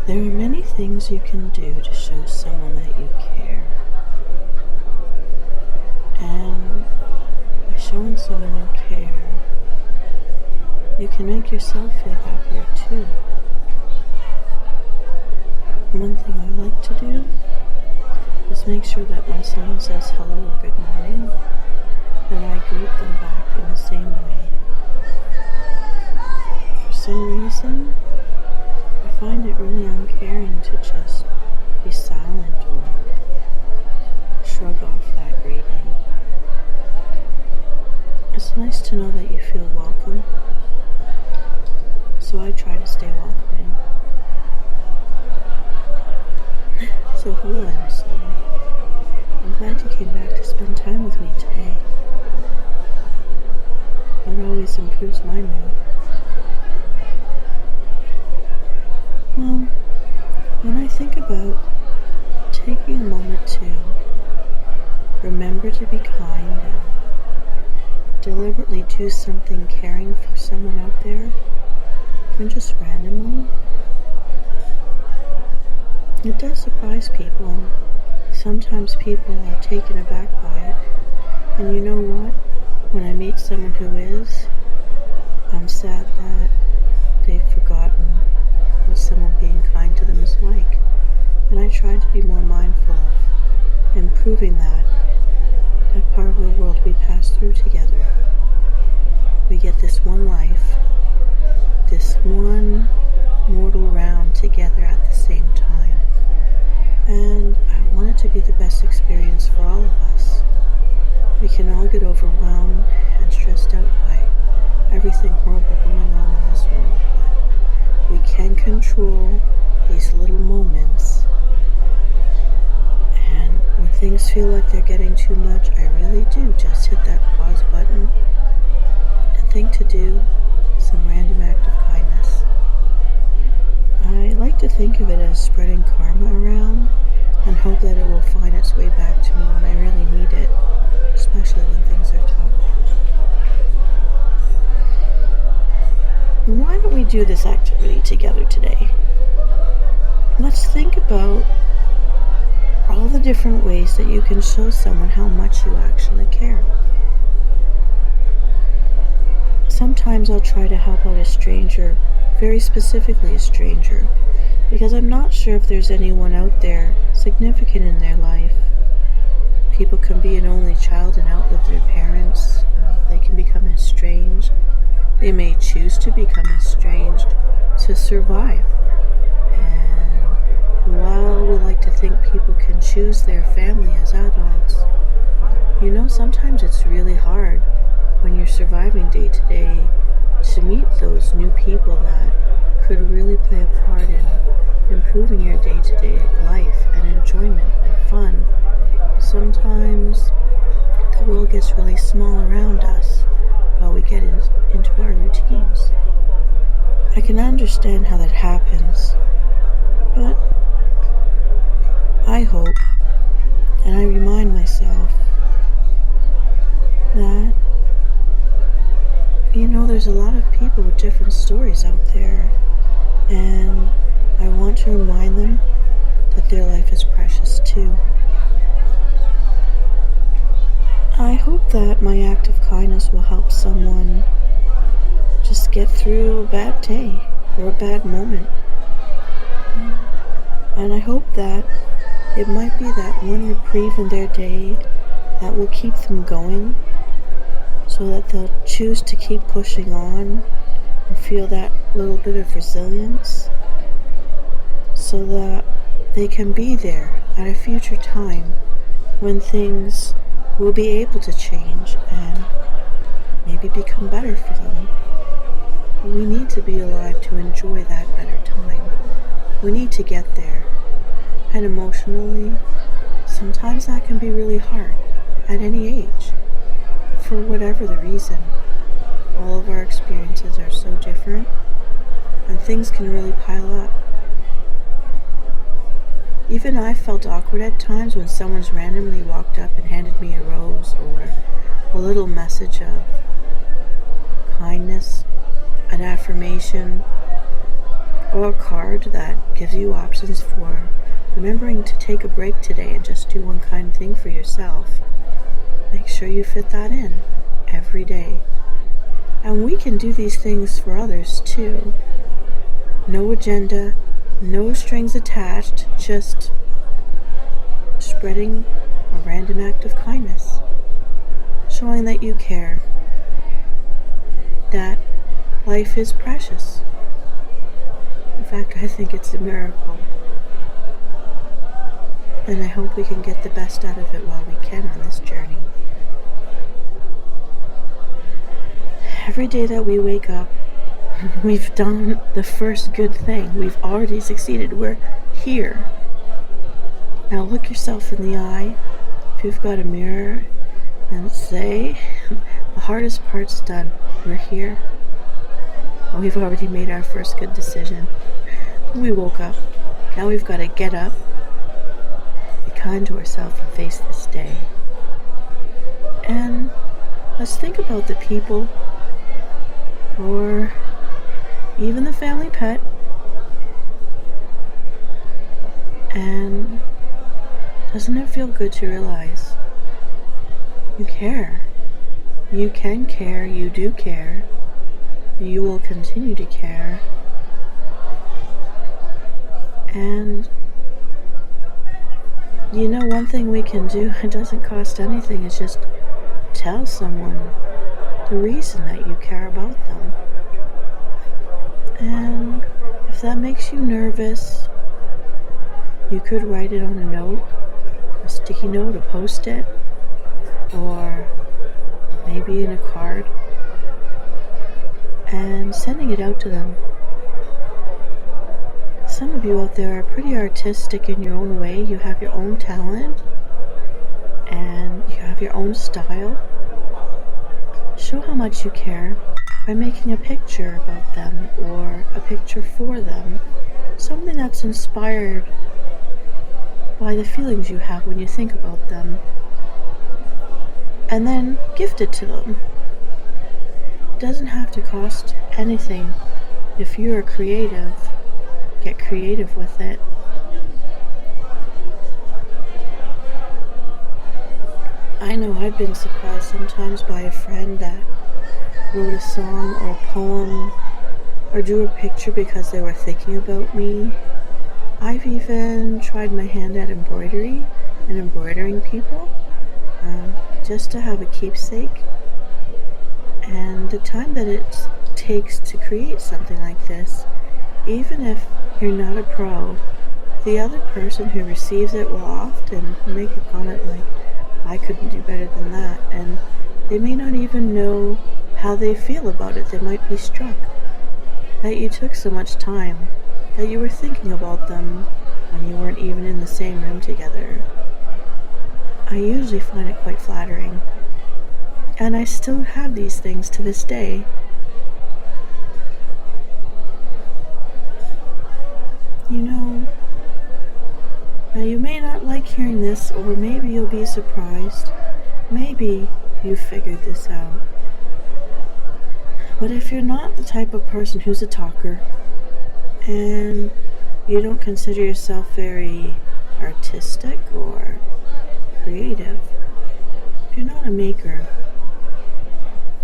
There are many things you can do to show someone that you care. And by showing someone you care, you can make yourself feel happier too. One thing I like to do is make sure that when someone says hello or good morning, that I greet them back in the same way. For some reason, I find it really uncaring to just be silent or shrug off that greeting. It's nice to know that you feel welcome, so I try to stay welcoming. So hello, Emerson. I'm glad you came back to spend time with me today. It always improves my mood. Well, when I think about taking a moment to remember to be kind and deliberately do something caring for someone out there, even just randomly, it does surprise people, and sometimes people are taken aback by it. And you know what? When I meet someone who is, I'm sad that they've forgotten what someone being kind to them is like. And I try to be more mindful of improving that part of the world we pass through together. We get this one life, this one mortal round together at the same time. And I want it to be the best experience for all of us. We can all get overwhelmed and stressed out by everything horrible going on in this world, but we can control these little moments. And when things feel like they're getting too much, I really do just hit that pause button and think to do some random act of kindness. I like to think of it as spreading karma around and hope that it will find its way back to me when I really need it, especially when things are tough. Why don't we do this activity together today? Let's think about all the different ways that you can show someone how much you actually care. Sometimes I'll try to help out a stranger, very specifically a stranger, because I'm not sure if there's anyone out there significant in their life. People can be an only child and outlive their parents. They can become estranged. They may choose to become estranged to survive. And while we like to think people can choose their family as adults, sometimes it's really hard when you're surviving day to day to meet those new people that could really play a part in improving your day-to-day life and enjoyment and fun. Sometimes the world gets really small around us while we get into our routines. I can understand how that happens, but I hope and I remind myself that there's a lot of people with different stories out there, and I want to remind them that their life is precious too. I hope that my act of kindness will help someone just get through a bad day or a bad moment. And I hope that it might be that one reprieve in their day that will keep them going, so that they'll choose to keep pushing on and feel that little bit of resilience, so that they can be there at a future time when things will be able to change and maybe become better for them. We need to be alive to enjoy that better time. We need to get there. And emotionally, sometimes that can be really hard at any age, for whatever the reason. All of our experiences are so different, and things can really pile up. Even I felt awkward at times when someone's randomly walked up and handed me a rose or a little message of kindness, an affirmation. or a card that gives you options for remembering to take a break today and just do one kind thing for yourself. Make sure you fit that in every day. And we can do these things for others too. No agenda, no strings attached, just spreading a random act of kindness, showing that you care, that life is precious. In fact, I think it's a miracle. And I hope we can get the best out of it while we can on this journey. Every day that we wake up, we've done the first good thing. We've already succeeded. We're here. Now look yourself in the eye, if you've got a mirror, and say, the hardest part's done. We're here. We've already made our first good decision. We woke up. Now we've got to get up, be kind to ourselves, and face this day. And let's think about the people, or even the family pet, and doesn't it feel good to realize you care? You can care, you do care, you will continue to care. And you know, one thing we can do, it doesn't cost anything, is just tell someone the reason that you care about them. And if that makes you nervous, you could write it on a note, a sticky note, a post-it, or maybe in a card, and sending it out to them. Some of you out there are pretty artistic in your own way. You have your own talent, and you have your own style. Show how much you care by making a picture about them, or a picture for them, something that's inspired by the feelings you have when you think about them, and then gift it to them. It doesn't have to cost anything. If you're creative, get creative with it. I know I've been surprised sometimes by a friend that wrote a song or a poem or drew a picture because they were thinking about me. I've even tried my hand at embroidery and embroidering people, just to have a keepsake. And the time that it takes to create something like this, even if you're not a pro, the other person who receives it will often make a comment like, I couldn't do better than that, and they may not even know how they feel about it. They might be struck that you took so much time, that you were thinking about them when you weren't even in the same room together. I usually find it quite flattering, and I still have these things to this day. You know, now you may not like hearing this, or maybe you'll be surprised. Maybe you figured this out. But if you're not the type of person who's a talker, and you don't consider yourself very artistic or creative, if you're not a maker,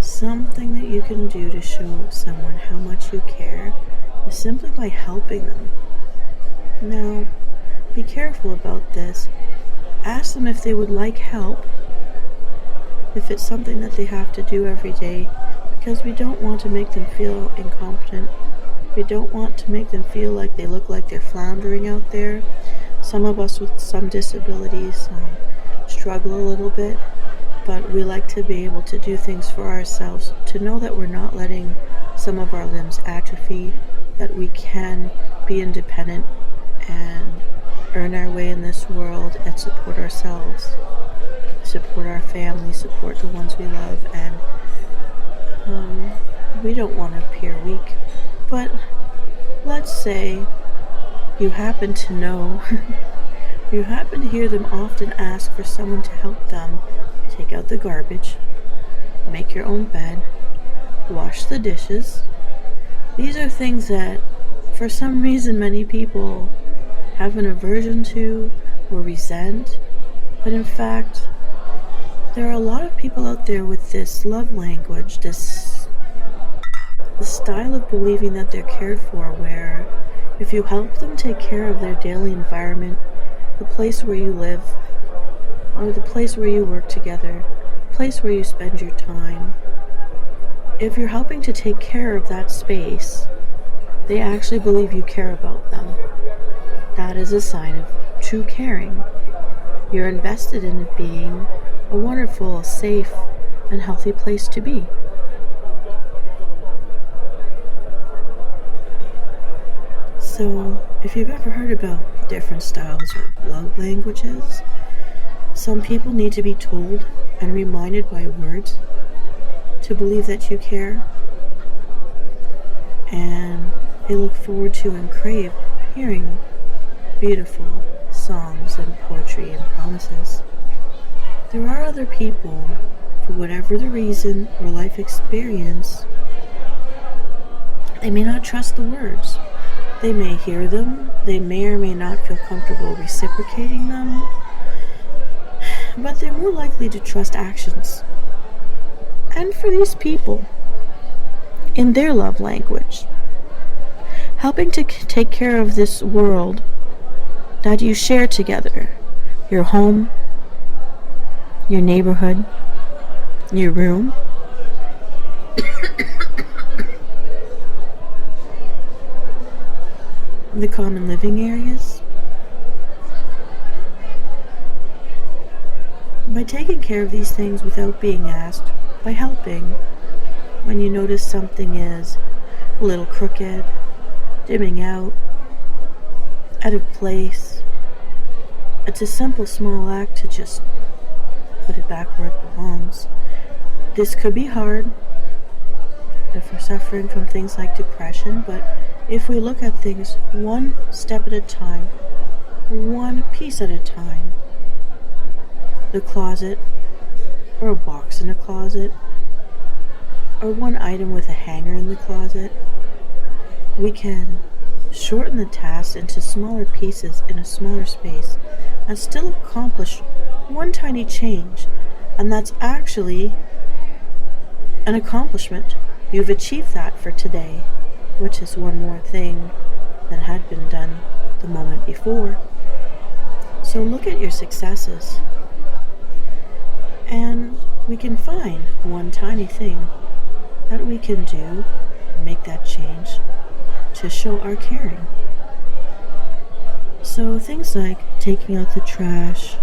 something that you can do to show someone how much you care is simply by helping them. Now, be careful about this. Ask them if they would like help, if it's something that they have to do every day, because we don't want to make them feel incompetent. We don't want to make them feel like they look like they're floundering out there. Some of us with some disabilities struggle a little bit, but we like to be able to do things for ourselves, to know that we're not letting some of our limbs atrophy, that we can be independent and earn our way in this world and support ourselves, support our family, support the ones we love, and we don't want to appear weak. But let's say you happen to know, you happen to hear them often ask for someone to help them take out the garbage, make your own bed, wash the dishes. These are things that for some reason many people have an aversion to or resent, but in fact, there are a lot of people out there with this love language, this style of believing that they're cared for, where if you help them take care of their daily environment, the place where you live, or the place where you work together, the place where you spend your time, if you're helping to take care of that space, they actually believe you care about them. That is a sign of true caring. You're invested in it being a wonderful, safe, and healthy place to be. So, if you've ever heard about different styles of love languages, some people need to be told and reminded by words to believe that you care, and they look forward to and crave hearing beautiful songs and poetry and promises. There are other people, for whatever the reason or life experience, they may not trust the words. They may hear them, they may or may not feel comfortable reciprocating them, but they're more likely to trust actions. And for these people, in their love language, helping to take care of this world that you share together, your home, your neighborhood, your room, the common living areas. By taking care of these things without being asked, by helping when you notice something is a little crooked, dimming out of place, it's a simple small act to just put it back where it belongs. This could be hard if we're suffering from things like depression, but if we look at things one step at a time, one piece at a time, the closet, or a box in a closet, or one item with a hanger in the closet, we can shorten the task into smaller pieces in a smaller space and still accomplish one tiny change, and that's actually an accomplishment. You've achieved that for today, which is one more thing than had been done the moment before. So look at your successes, and we can find one tiny thing that we can do and make that change to show our caring. So things like taking out the trash,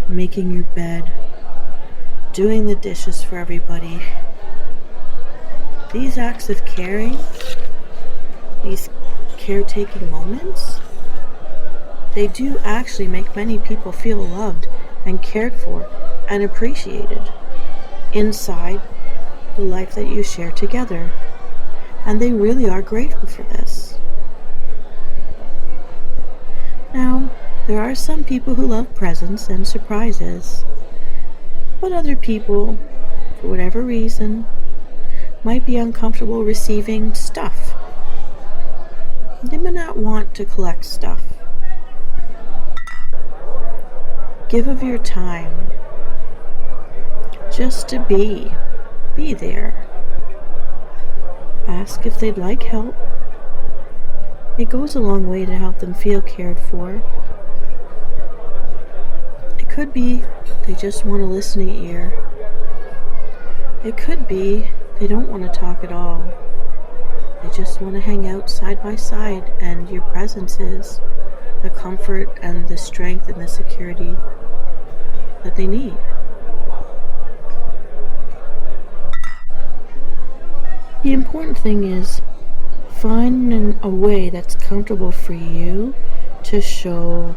making your bed, doing the dishes for everybody. These acts of caring, these caretaking moments, they do actually make many people feel loved and cared for and appreciated inside the life that you share together. And they really are grateful for this. Now, there are some people who love presents and surprises, but other people, for whatever reason, might be uncomfortable receiving stuff. They may not want to collect stuff. Give of your time just to be there. Ask if they'd like help. It goes a long way to help them feel cared for. It could be they just want a listening ear. It could be they don't want to talk at all. They just want to hang out side by side, and your presence is the comfort and the strength and the security that they need. The important thing is finding a way that's comfortable for you to show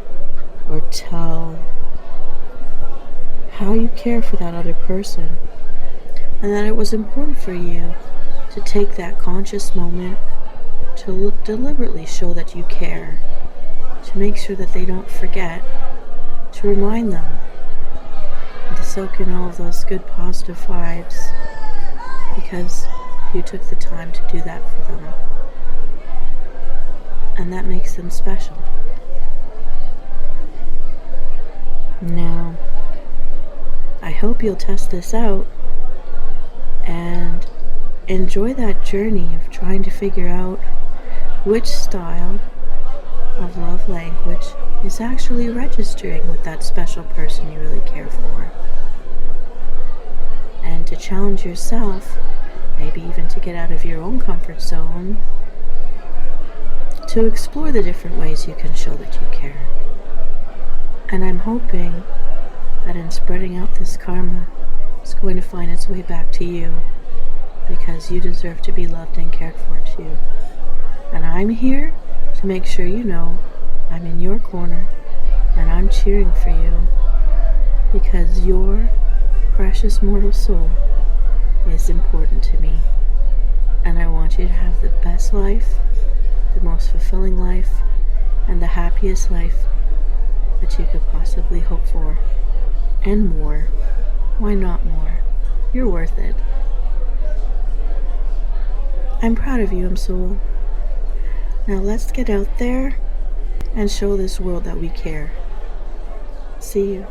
or tell how you care for that other person, and that it was important for you to take that conscious moment to deliberately show that you care, to make sure that they don't forget, to remind them, and to soak in all of those good positive vibes, because you took the time to do that for them. and that makes them special. Now, I hope you'll test this out and enjoy that journey of trying to figure out which style of love language is actually registering with that special person you really care for. And to challenge yourself, maybe even to get out of your own comfort zone, to explore the different ways you can show that you care. And I'm hoping that in spreading out this karma, it's going to find its way back to you, because you deserve to be loved and cared for too. And I'm here to make sure you know I'm in your corner and I'm cheering for you, because your precious mortal soul is important to me. And I want you to have the best life, the most fulfilling life, and the happiest life that you could possibly hope for. And more. Why not more? You're worth it. I'm proud of you, soul. Now let's get out there and show this world that we care. See you.